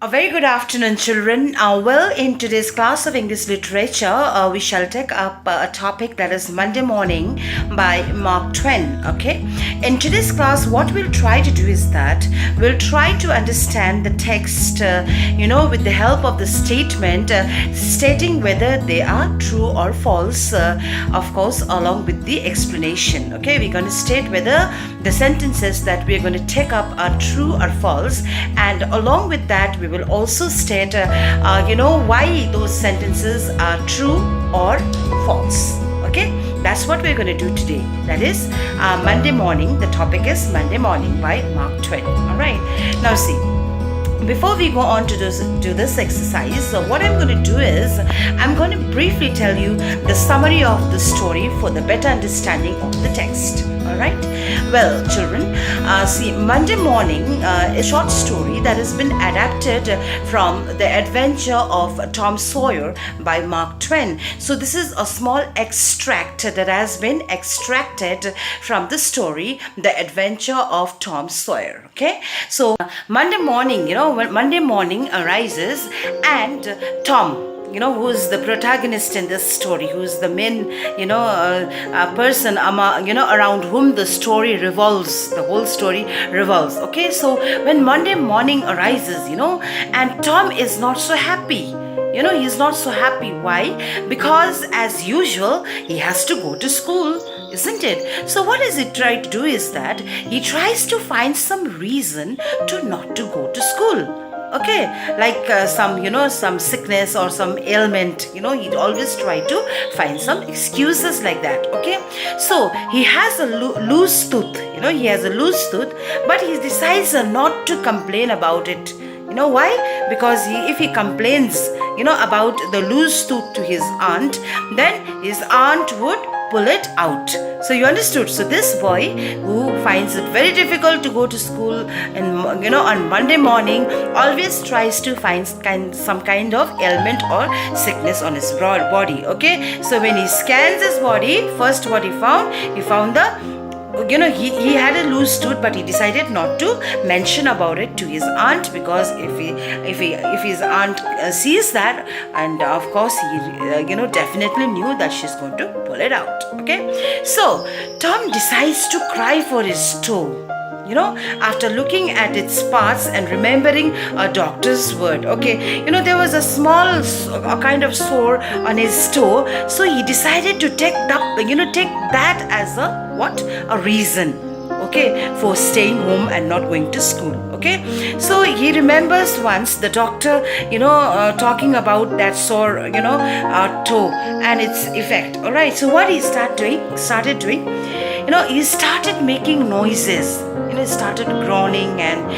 A very good afternoon, children. In today's class of English literature, we shall take up a topic that is Monday Morning by Mark Twain. Okay. In today's class, what we'll try to do is that we'll try to understand the text, with the help of the statement stating whether they are true or false. Of course, along with the explanation. Okay, we're going to state whether the sentences that we're going to take up are true or false, and along with that, we will also state, why those sentences are true or false. Okay, that's what we're going to do today. That is Monday morning. The topic is Monday Morning by Mark Twain. All right. Now see. Before we go on to do this exercise, what I'm going to do is I'm going to briefly tell you the summary of the story for the better understanding of the text. Alright? Well, children, see, Monday Morning, a short story that has been adapted from The Adventure of Tom Sawyer by Mark Twain. So this is a small extract that has been extracted from the story The Adventure of Tom Sawyer. Okay? So Monday morning, when Monday morning arises and Tom, who is the protagonist in this story, who is the main, person, around whom the story revolves, the whole story revolves. Okay, so when Monday morning arises, and Tom is not so happy. He's not so happy. Why? Because as usual, he has to go to school, isn't it? So what does he try to do is that he tries to find some reason to not to go to school. Okay, like some sickness or some ailment, he'd always try to find some excuses like that. Okay, so he has a loose tooth, he has a loose tooth, but he decides not to complain about it. Why? Because if he complains, about the loose tooth to his aunt, then his aunt would pull it out. So you understood. So this boy who finds it very difficult to go to school and on Monday morning always tries to find some kind of ailment or sickness on his body. Okay. So when he scans his body, first what he found the he had a loose tooth, but he decided not to mention about it to his aunt, because if his aunt sees that, and of course he definitely knew that she's going to pull it out. Okay, so Tom decides to cry for his toe. After looking at its parts and remembering a doctor's word. Okay, there was a small kind of sore on his toe, so he decided to take that as a reason, okay, for staying home and not going to school. Okay, so he remembers once the doctor, talking about that sore, toe and its effect. All right, so what he started doing, he started making noises. He started groaning and,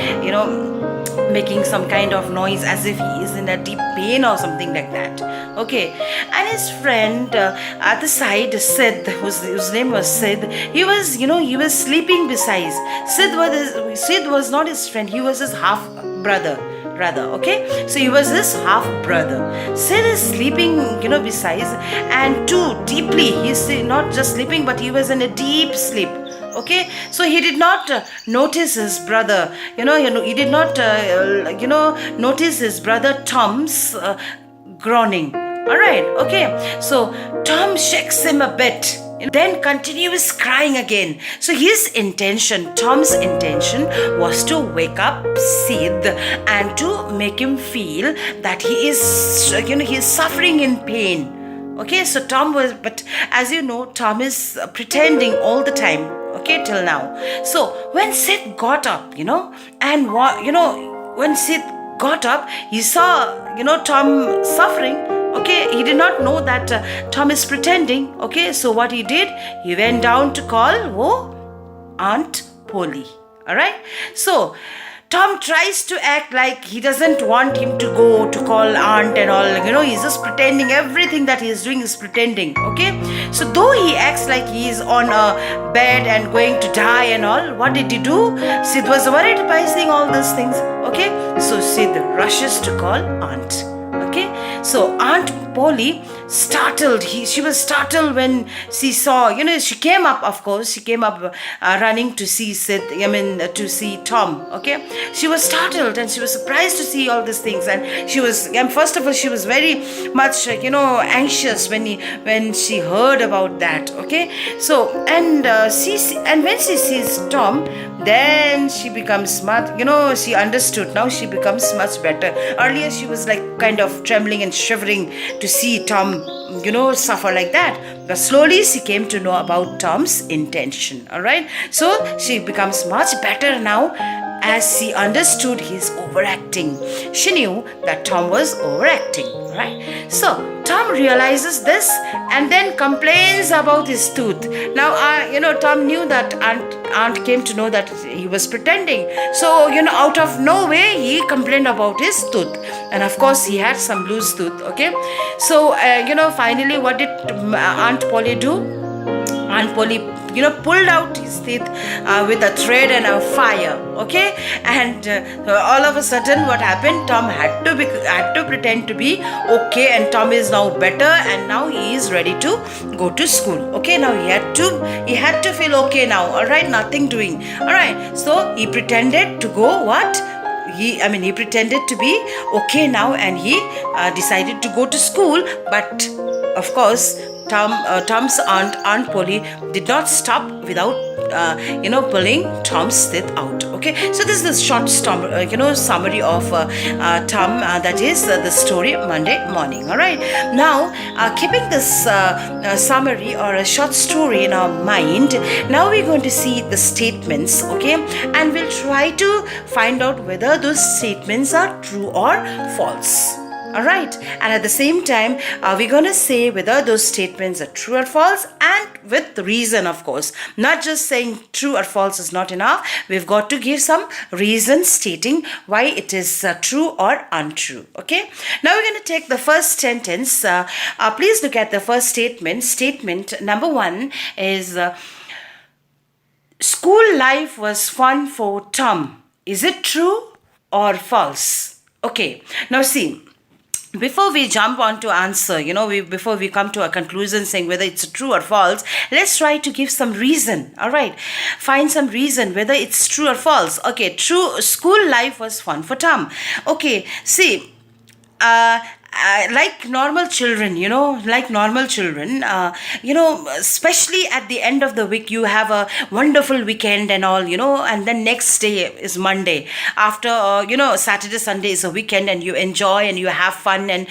making some kind of noise as if he is in a deep pain or something like that. Okay, and his friend at the side, Sid, whose name was Sid, he was sleeping beside. Sid was not his friend, he was his half brother. Rather, okay, so he was his half brother. Sid is sleeping, beside, and too deeply. He's not just sleeping, but he was in a deep sleep. Okay, so he did not notice his brother. He did not, notice his brother Tom's groaning. All right. Okay, so Tom shakes him a bit. Then continues crying again. So Tom's intention was to wake up Sid and to make him feel that he is suffering in pain. Okay, so but as you know, Tom is pretending all the time. Okay, till now. So when Sid got up, when Sid got up, he saw, Tom suffering. Okay, he did not know that Tom is pretending. Okay, so what he did, he went down to call Aunt Polly. All right, so Tom tries to act like he doesn't want him to go to call aunt and all. He's just pretending. Everything that he is doing is pretending. Okay, so though he acts like he is on a bed and going to die and all, what did he do? Sid was worried by seeing all these things. Okay, so Sid rushes to call aunt. Okay, So Aunt Polly startled. She was startled when she saw, she came up, of course, she came up running to see to see Tom, okay? She was startled and she was surprised to see all these things. And she was, first of all, she was very much, anxious when she heard about that, okay? So, and when she sees Tom, then she becomes smart, she understood. Now she becomes much better. Earlier she was like kind of trembling and shivering to see Tom, suffer like that. But slowly she came to know about Tom's intention, all right? So she becomes much better now as she understood his overacting. She knew that Tom was overacting, right? So Tom realizes this and then complains about his tooth. Now, Tom knew that aunt came to know that he was pretending. So, out of nowhere, he complained about his tooth. And of course, he had some loose tooth, okay? So, finally, what did Aunt Polly do? Aunt Polly, pulled out his teeth with a thread and a fire, okay? And all of a sudden, what happened? Tom had to pretend to be okay, and Tom is now better, and now he is ready to go to school. Okay, now he had to feel okay now. All right, nothing doing. All right, so he pretended to go what? He pretended to be okay now, and he decided to go to school. But of course, Tom's Aunt Polly did not stop without pulling Tom's teeth out. Okay, so this is the short summary of Tom. That is the story Monday morning. All right. Now, keeping this summary or a short story in our mind, now we're going to see the statements. Okay, and we'll try to find out whether those statements are true or false. Alright, and at the same time, we're going to say whether those statements are true or false, and with reason, of course. Not just saying true or false is not enough. We've got to give some reason stating why it is true or untrue. Okay, now we're going to take the first sentence. Please look at the first statement. Statement number 1 is school life was fun for Tom. Is it true or false? Okay, now see. Before we jump on to answer, before we come to a conclusion saying whether it's true or false, let's try to give some reason. All right. Find some reason whether it's true or false. Okay. True. School life was fun for Tom. Okay. See, like normal children, especially at the end of the week, you have a wonderful weekend and all, and then next day is Monday. After, Saturday, Sunday is a weekend, and you enjoy and you have fun and,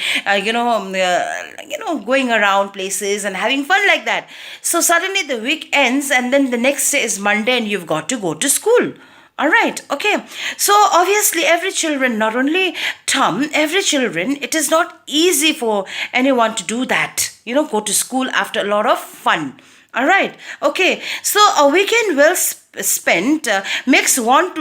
going around places and having fun like that. So suddenly the week ends, and then the next day is Monday, and you've got to go to school. All right, okay. So obviously every children, not only Tom, every children, it is not easy for anyone to do that. Go to school after a lot of fun. All right, okay. So a weekend well spent makes anyone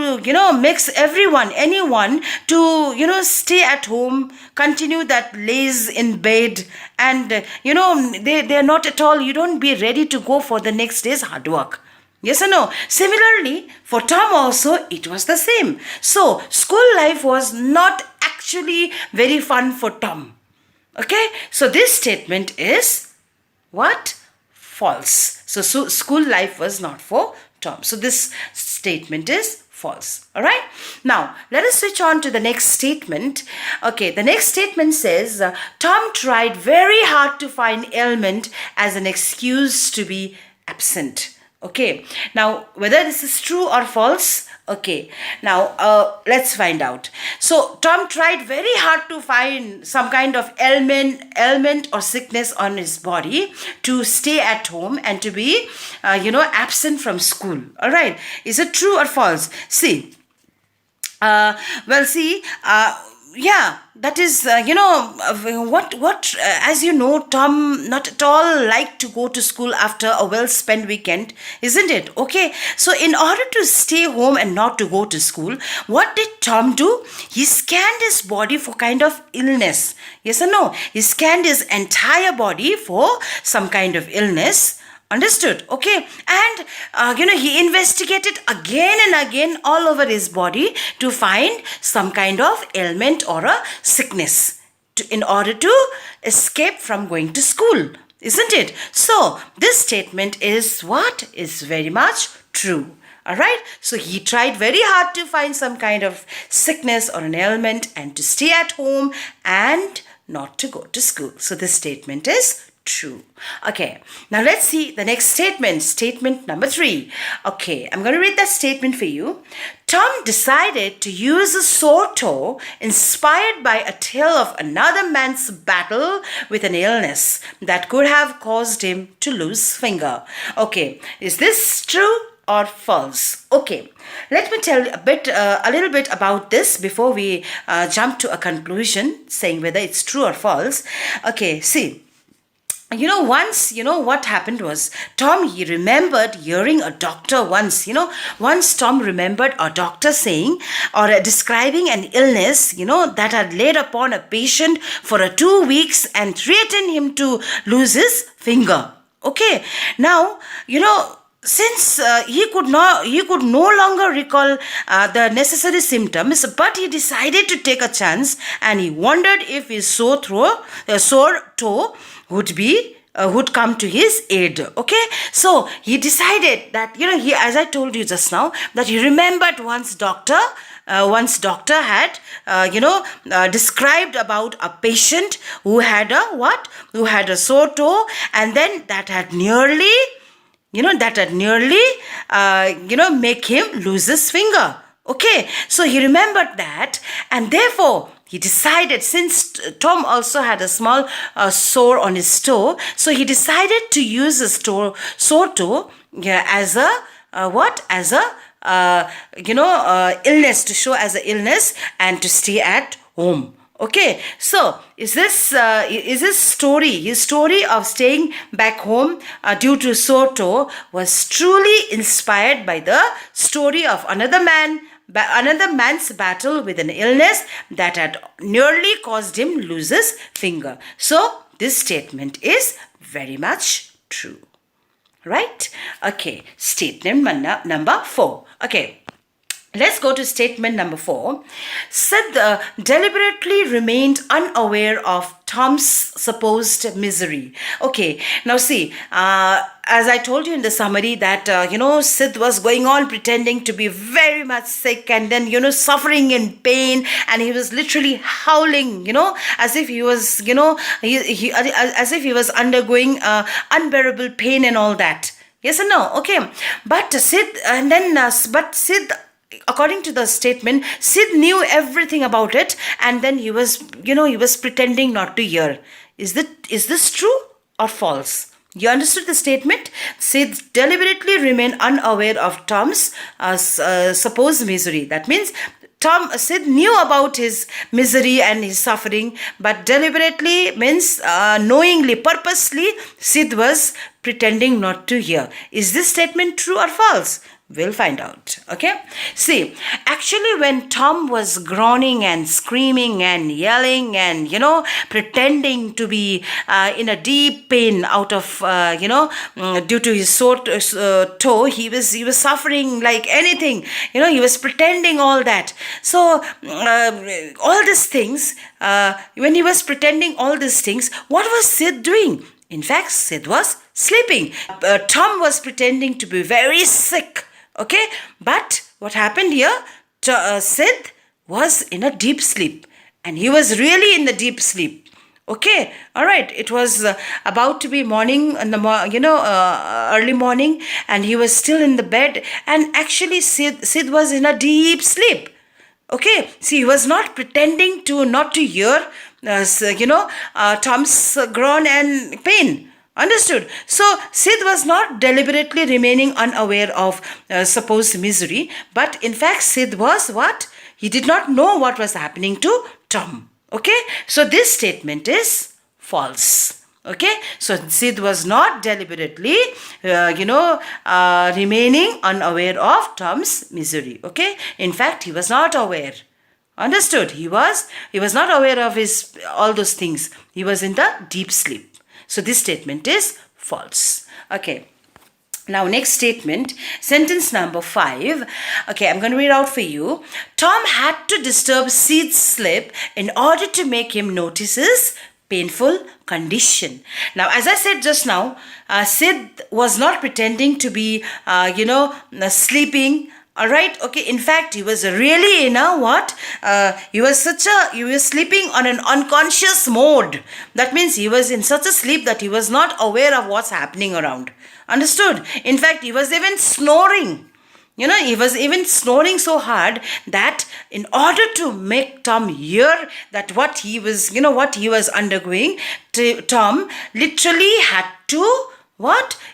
to, stay at home, continue that laze in bed, and, they're not at all, you don't be ready to go for the next day's hard work. Yes or no? Similarly, for Tom also, it was the same. So, school life was not actually very fun for Tom. Okay? So, this statement is what? False. So, school life was not for Tom. So, this statement is false. Alright? Now, let us switch on to the next statement. Okay, the next statement says, Tom tried very hard to find ailment as an excuse to be absent. Okay, now whether this is true or false, okay, now let's find out. So Tom tried very hard to find some kind of ailment or sickness on his body to stay at home and to be, absent from school. All right, is it true or false? See, yeah, that is, as you know, Tom not at all liked to go to school after a well-spent weekend, isn't it? Okay, so in order to stay home and not to go to school, what did Tom do? He scanned his body for kind of illness. Yes or no? He scanned his entire body for some kind of illness. Understood? Okay. And, he investigated again and again all over his body to find some kind of ailment or a sickness in order to escape from going to school, isn't it? So this statement is what? Is very much true. Alright, so he tried very hard to find some kind of sickness or an ailment and to stay at home and not to go to school. So this statement is true. Okay, now let's see the next statement. Statement number 3. Okay, I'm going to read that statement for you. Tom decided to use a sore toe inspired by a tale of another man's battle with an illness that could have caused him to lose finger. Okay, is this true or false? Okay, let me tell you a little bit about this before we jump to a conclusion saying whether it's true or false. Okay, see, once, what happened was he remembered hearing a doctor once Tom remembered a doctor saying or describing an illness, that had laid upon a patient for 2 weeks and threatened him to lose his finger. Okay, now, since he could no longer recall the necessary symptoms, but he decided to take a chance, and he wondered if his sore toe would come to his aid. Okay, so he decided that he, as I told you just now, that he remembered once doctor had described about a patient who had a sore toe, and then that had nearly make him lose his finger. Okay, so he remembered that, and therefore he decided, since Tom also had a small sore on his toe, so he decided to use his sore toe as a illness, to show as an illness and to stay at home. Okay, so is this his story of staying back home due to sore toe was truly inspired by the story of another man's battle with an illness that had nearly caused him lose his finger. So this statement is very much true. Right? Okay, statement number 4. Okay. Let's go to statement number 4. Sid deliberately remained unaware of Tom's supposed misery. Okay, now see, as I told you in the summary that, Sid was going on pretending to be very much sick and then, suffering in pain, and he was literally howling, as if he was, as if he was undergoing unbearable pain and all that. Yes or no? Okay, but Sid, according to the statement, Sid knew everything about it, and then he was pretending not to hear. Is this true or false? You understood the statement? Sid deliberately remained unaware of Tom's supposed misery. That means Sid knew about his misery and his suffering, but deliberately means knowingly, purposely, Sid was pretending not to hear. Is this statement true or false? We'll find out. Okay, see, actually when Tom was groaning and screaming and yelling and pretending to be in a deep pain out of due to his sore toe, he was suffering like anything. He was pretending all that. So all these things, when he was pretending all these things, what was Sid doing? In fact, Sid was sleeping. Tom was pretending to be very sick. Okay, but what happened here? Sid was in a deep sleep, and he was really in the deep sleep. Okay, all right. It was about to be morning in the early morning, and he was still in the bed. And actually, Sid was in a deep sleep. Okay, see, he was not pretending not to hear, Tom's groan and pain. Understood? So, Sid was not deliberately remaining unaware of supposed misery, but in fact, Sid was what? He did not know what was happening to Tom. Okay? So, this statement is false. Okay? So, Sid was not deliberately, remaining unaware of Tom's misery. Okay? In fact, he was not aware. Understood? He was not aware of all those things. He was in the deep sleep. So this statement is false. Okay. Now, next statement, sentence number 5. Okay, I'm going to read out for you. Tom had to disturb Sid's sleep in order to make him notice his painful condition. Now, as I said just now, Sid was not pretending to be, sleeping. All right. Okay. In fact, he was really in a what? He was sleeping on an unconscious mode. That means he was in such a sleep that he was not aware of what's happening around. Understood? In fact, he was even snoring. He was even snoring so hard that in order to make Tom hear that what he was undergoing, Tom literally had to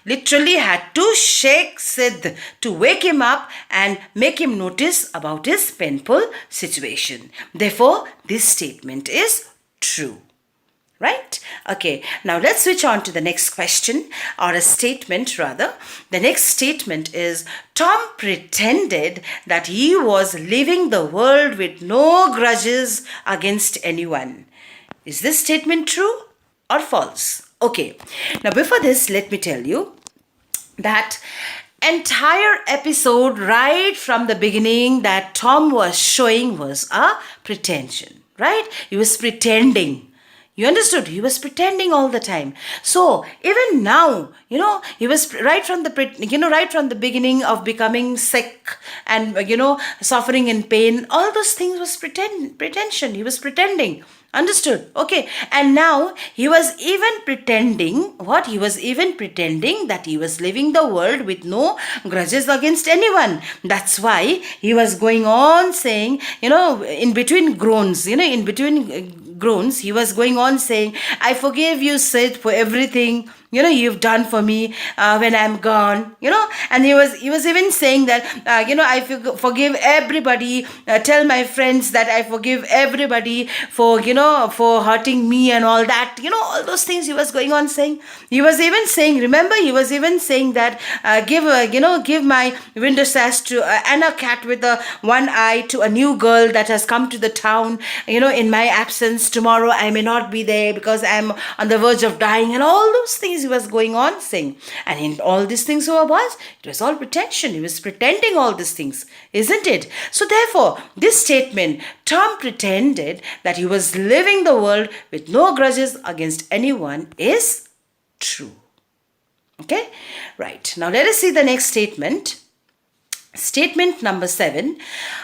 Literally had to shake Sid to wake him up and make him notice about his painful situation. Therefore, this statement is true. Right? Okay, now let's switch on to the next question, or a statement rather. The next statement is, Tom pretended that he was leaving the world with no grudges against anyone. Is this statement true or false? Okay, now before this, let me tell you that entire episode right from the beginning that Tom was showing was a pretension, right? He was pretending. You understood? He was pretending all the time. So even now, he was right from the beginning of becoming sick and suffering in pain. All those things was pretension. He was pretending. Understood? Okay. And now he was even pretending what? He was even pretending that he was living the world with no grudges against anyone. That's why he was going on saying, in between groans, he was going on saying, I forgive you, Sid, for everything you've done for me when I'm gone, and he was even saying that, I forgive everybody, tell my friends that I forgive everybody for hurting me and all that, all those things he was going on saying. He was even saying, remember, he was even saying that, give my window sash to and a cat with one eye to a new girl that has come to the town, in my absence. Tomorrow I may not be there because I'm on the verge of dying, and all those things he was going on saying. And in all these things, it was all pretension. He was pretending all these things, isn't it? So therefore, this statement, Tom pretended that he was living the world with no grudges against anyone, is true. Okay? Right. Now let us see the next statement. Statement number 7.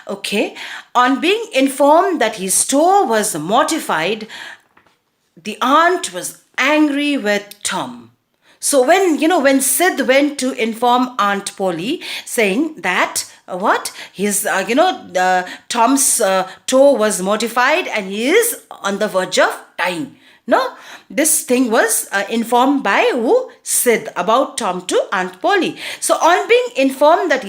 Okay. On being informed that his store was mortified, the aunt was angry with Tom. So when Sid went to inform Aunt Polly, saying that Tom's toe was mortified and he is on the verge of dying. No, this thing was informed by who? Sid, about Tom to Aunt Polly. So on being informed that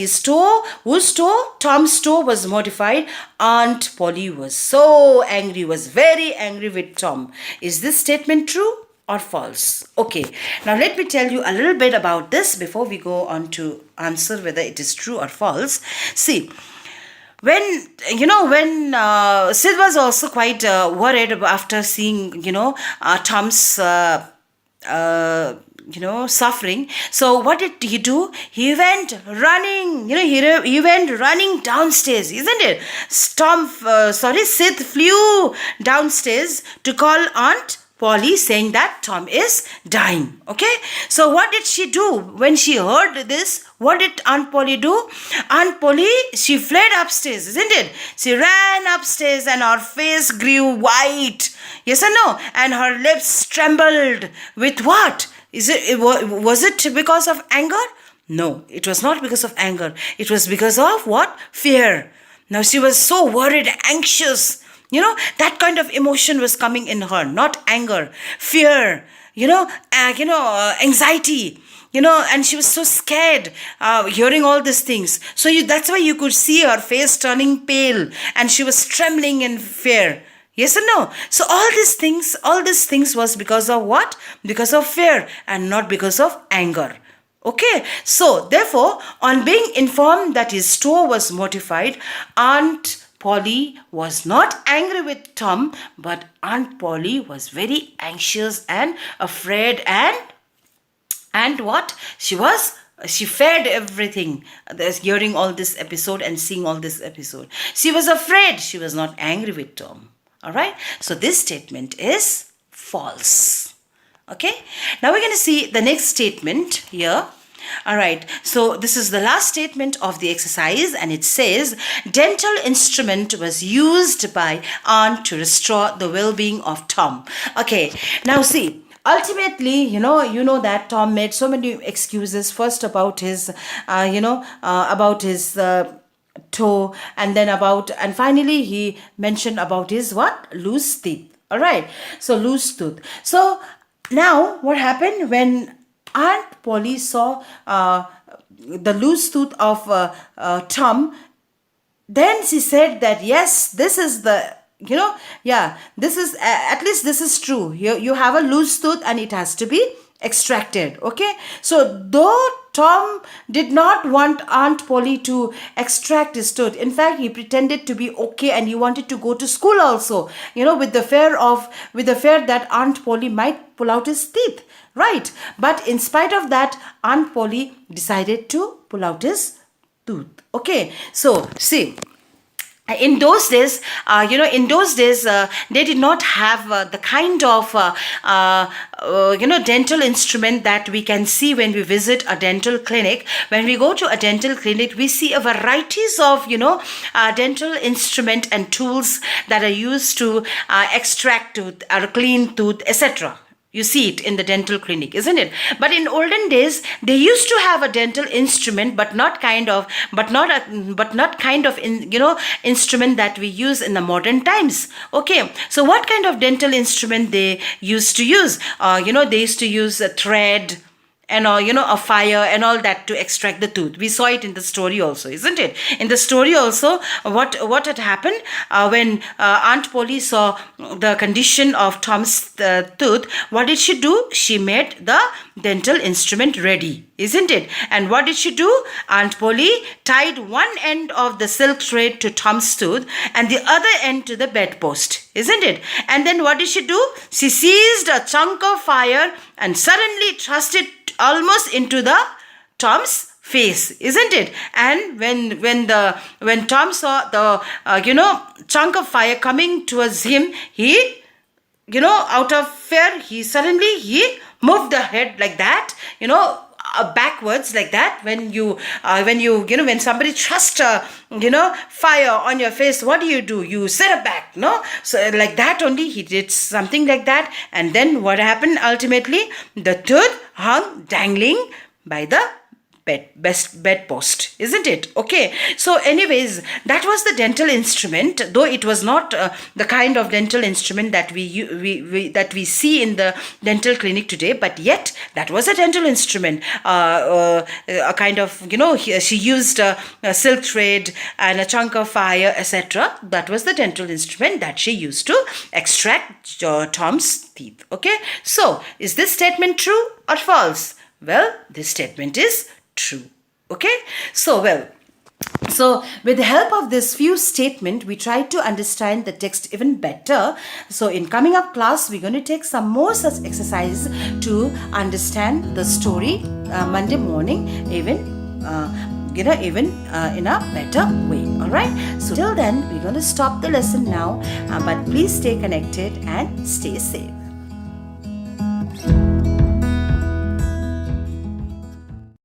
Tom's toe was mortified, Aunt Polly was so angry, was very angry with Tom. Is this statement true or false? Okay, now let me tell you a little bit about this before we go on to answer whether it is true or false. See, when Sid was also quite worried after seeing Tom's suffering. So what did he do? He went running. He went running downstairs, isn't it? Sid flew downstairs to call Aunt Polly, saying that Tom is dying. Okay, so what did she do when she heard this? What did Aunt Polly do? Aunt Polly, she fled upstairs, isn't it? She ran upstairs and her face grew white. Yes or no? And her lips trembled with what? Was it because of anger? No, it was not because of anger. It was because of what? Fear. Now she was so worried, anxious. That kind of emotion was coming in her, not anger, fear, anxiety, and she was so scared hearing all these things. So that's why you could see her face turning pale and she was trembling in fear. Yes or no? So all these things was because of what? Because of fear and not because of anger. Okay, so therefore, on being informed that his store was mortified, Aunt Polly was not angry with Tom, but Aunt Polly was very anxious and afraid and what? She was She fed everything, hearing all this episode and seeing all this episode. She was afraid. She was not angry with Tom. All right. So this statement is false. Okay. Now we're going to see the next statement here. All right. So this is the last statement of the exercise, and it says, dental instrument was used by aunt to restore the well-being of Tom. Okay. Now see. Ultimately, you know that Tom made so many excuses. First about his, about his toe, and then and finally he mentioned about his what? Loose teeth. All right. So loose tooth. So now what happened when Aunt Polly saw the loose tooth of Tom? Then she said that yes, this is the this is at least this is true. You have a loose tooth and it has to be extracted. Okay, so though Tom did not want Aunt Polly to extract his tooth, in fact he pretended to be okay and he wanted to go to school also, with the fear that Aunt Polly might pull out his teeth, right? But in spite of that, Aunt Polly decided to pull out his tooth. Okay, so see, in those days, they did not have the kind of, dental instrument that we can see when we visit a dental clinic. When we go to a dental clinic, we see a varieties of, dental instrument and tools that are used to extract tooth or clean tooth, etc. You see it in the dental clinic, isn't it? But in olden days, they used to have a dental instrument, but not kind of instrument that we use in the modern times. Okay, so what kind of dental instrument they used to use? They used to use a thread and a fire and all that to extract the tooth. We saw it in the story also, isn't it? In the story also, what had happened when Aunt Polly saw the condition of Tom's tooth, what did she do? She made the dental instrument ready, isn't it? And what did she do? Aunt Polly tied one end of the silk thread to Tom's tooth and the other end to the bedpost, isn't it? And then what did she do? She seized a chunk of fire and suddenly thrust it almost into the Tom's face, isn't it? And when Tom saw the chunk of fire coming towards him, he out of fear, he moved the head like that, backwards like that. When somebody thrusts fire on your face, what do? You sit back, no? So like that only, he did something like that. And then what happened? Ultimately, the tooth hung dangling by the bedpost, isn't it? Okay, so anyways, that was the dental instrument, though it was not the kind of dental instrument that we see in the dental clinic today, but yet that was a dental instrument, a kind of, she used a silk thread and a chunk of fire, etc. That was the dental instrument that she used to extract Tom's teeth. Okay, so is this statement true or false? Well, this statement is true. Okay, so with the help of this few statement, we try to understand the text even better. So in coming up class, we're going to take some more such exercises to understand the story Monday morning even in a better way. All right, so till then we're going to stop the lesson now, but please stay connected and stay safe.